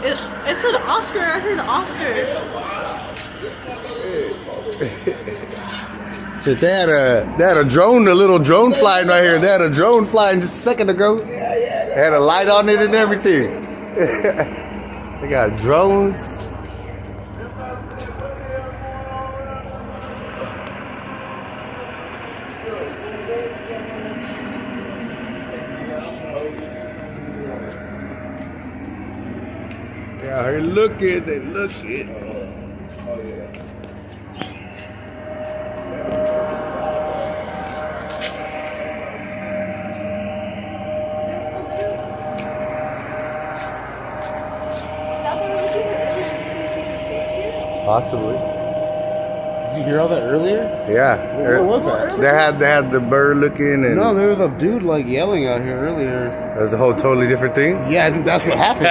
It's an Oscar. I heard Oscar. Shit, they had a drone, a little drone flying right here. They had a drone flying just a second ago. They had a light on it and everything. They got drones. Yeah, they're looking, they looking. Possibly. Did you hear all that earlier? Yeah. Where was that? They had the bird looking and No, there was a dude like yelling out here earlier. that was a whole totally different thing. Yeah, I think that's what happened.